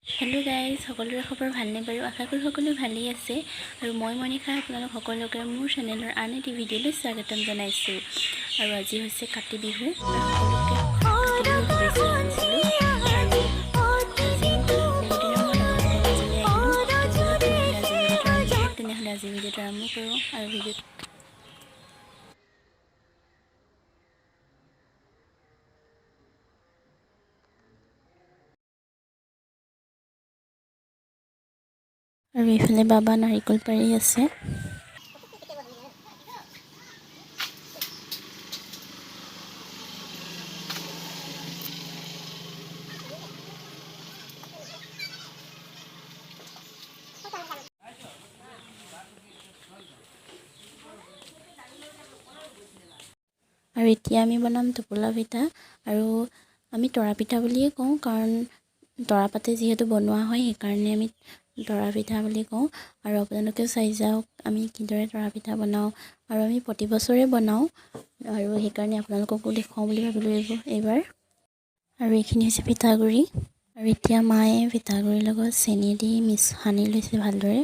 Hello' guys, সকলোৰে খবৰ ভালনে বাৰু? আশা কৰোঁ সকলো ভালেই আছে। আৰু মই মনিষা আপোনালোক সকলোকে মোৰ চেনেলৰ আন এটি ভিডিঅ'লৈ স্বাগতম জনাইছোঁ। আৰু আজি হৈছে কাতি বিহু, আৰু সকলোকে কাতি বিহুৰ শুভেচ্ছা জনাইছিলোঁ। আৰু আজি বহুদিনৰ মূৰত আপোনালোকৰ মাজলৈ আহিলোঁ। তেনেহ'লে আজি ভিডিঅ'টো আৰম্ভ কৰোঁ। আৰু ভিডিঅ'টো আৰু এইফালে বাবা নাৰিকল পাৰি আছে। আৰু এতিয়া আমি বনাম টোপোলা পিঠা। আৰু আমি তৰা পিঠা বুলিয়ে কওঁ, কাৰণ তৰা পাতে যিহেতু বনোৱা হয়, সেইকাৰণে আমি তৰা পিঠা বুলি কওঁ। আৰু আপোনালোকেও চাই যাওক আমি কিদৰে তৰা পিঠা বনাওঁ। আৰু আমি প্ৰতি বছৰে বনাওঁ, আৰু সেইকাৰণে আপোনালোককো দেখুৱাওঁ বুলি ভাবিলোঁ এইবাৰ। আৰু এইখিনি হৈছে পিঠাগুড়ি। আৰু এতিয়া মায়ে পিঠাগুড়িৰ লগত চেনি দি সানি লৈছে ভালদৰে।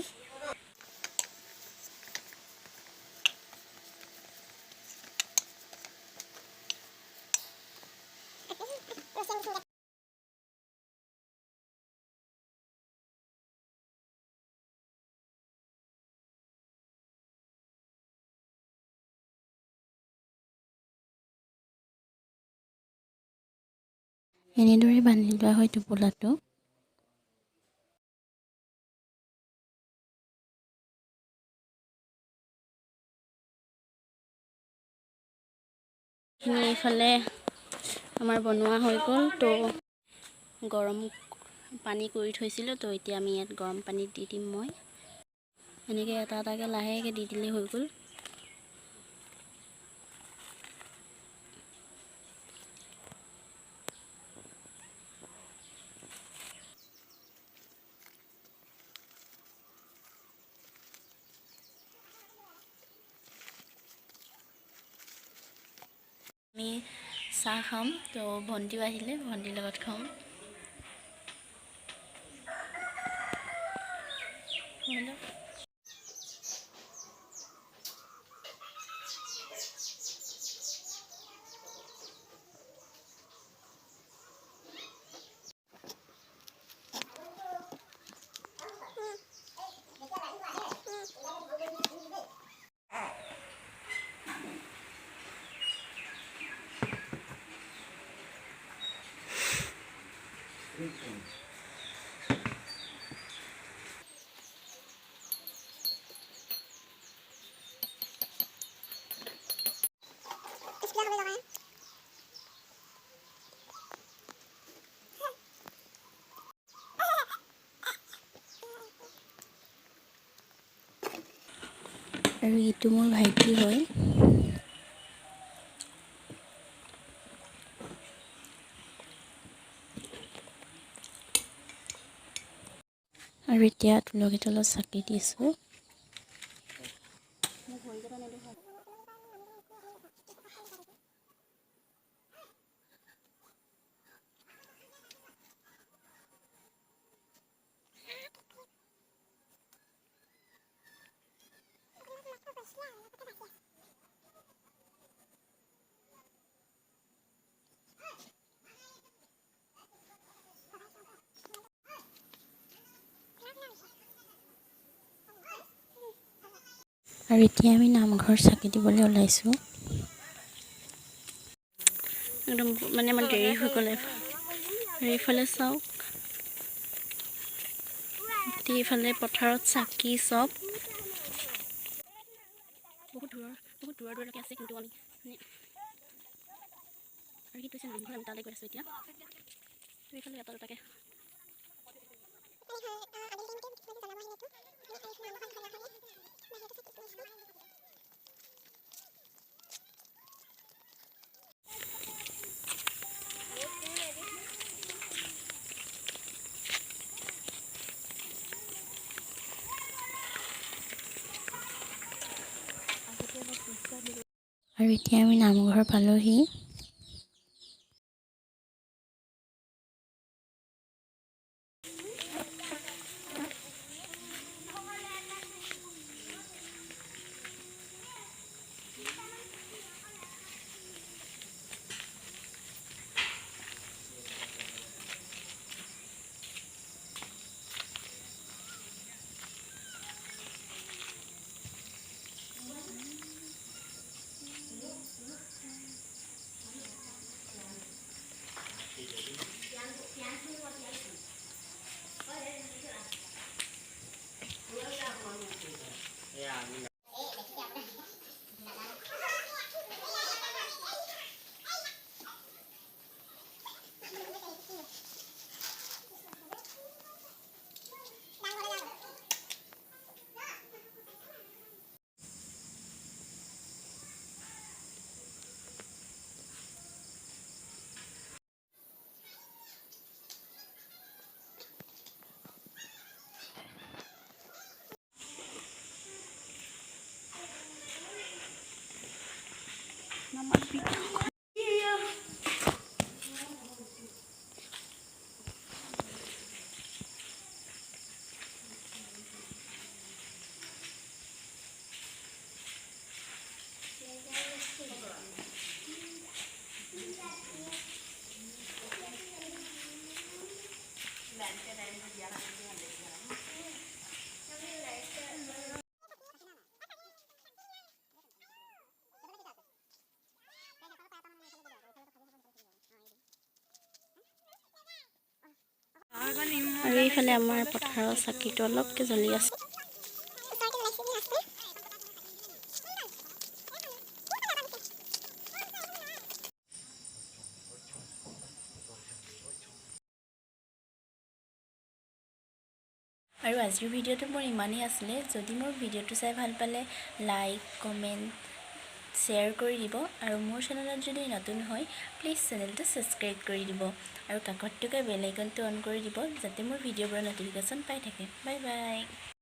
এনেদৰে বান্ধি লোৱা হয় টোপোলাটো। এইফালে আমাৰ বনোৱা হৈ গ'ল, তো গৰম পানী কৰি থৈছিলোঁ, তো এতিয়া আমি ইয়াত গৰম পানীত দি দিম। মই এনেকৈ এটা এটাকৈ লাহেকৈ দি দিলেই হৈ গ'ল। আমি চাহ খাম, তো ভণ্টিও আহিলে, ভণ্টিৰ লগত খাম। আৰু ইটো মোৰ ভাইটি হয়। আৰু এতিয়া তুলসী তলত চাকি দিছোঁ। আৰু এতিয়া আমি নামঘৰ চাকি দিবলৈ ওলাইছোঁ। একদম মানে আমাৰ দেৰি হৈ গ'লে, আৰু এইফালে চাওক, এইফালে পথাৰত চাকি চব বহুত দূৰলৈকে আছে, কিন্তু আমি আৰু কি কৈছে নামঘৰ, আমি তালৈ গৈ আছোঁ এতিয়া। এইফালে এটা দুটাকৈ আৰু এতিয়া আমি নামঘৰ পালোহি। আৰু এইফালে আমাৰ পথাৰৰ চাকিটো অলপকে জ্বলি আছে। আৰু আজিৰ ভিডিঅ'টো মোৰ ইমানেই আছিলে। যদি মোৰ ভিডিঅ'টো চাই ভাল পালে লাইক, কমেণ্ট, শ্বেয়াৰ কৰি দিব। আৰু মোৰ চেনেলত যদি নতুন হয় প্লিজ চেনেলটো ছাবস্ক্ৰাইব কৰি দিব আৰু কাষত থকা বেল আইকনটো অন কৰি দিব যাতে মোৰ ভিডিঅ'বোৰৰ নটিফিকেশ্যন পাই থাকে। Bye bye.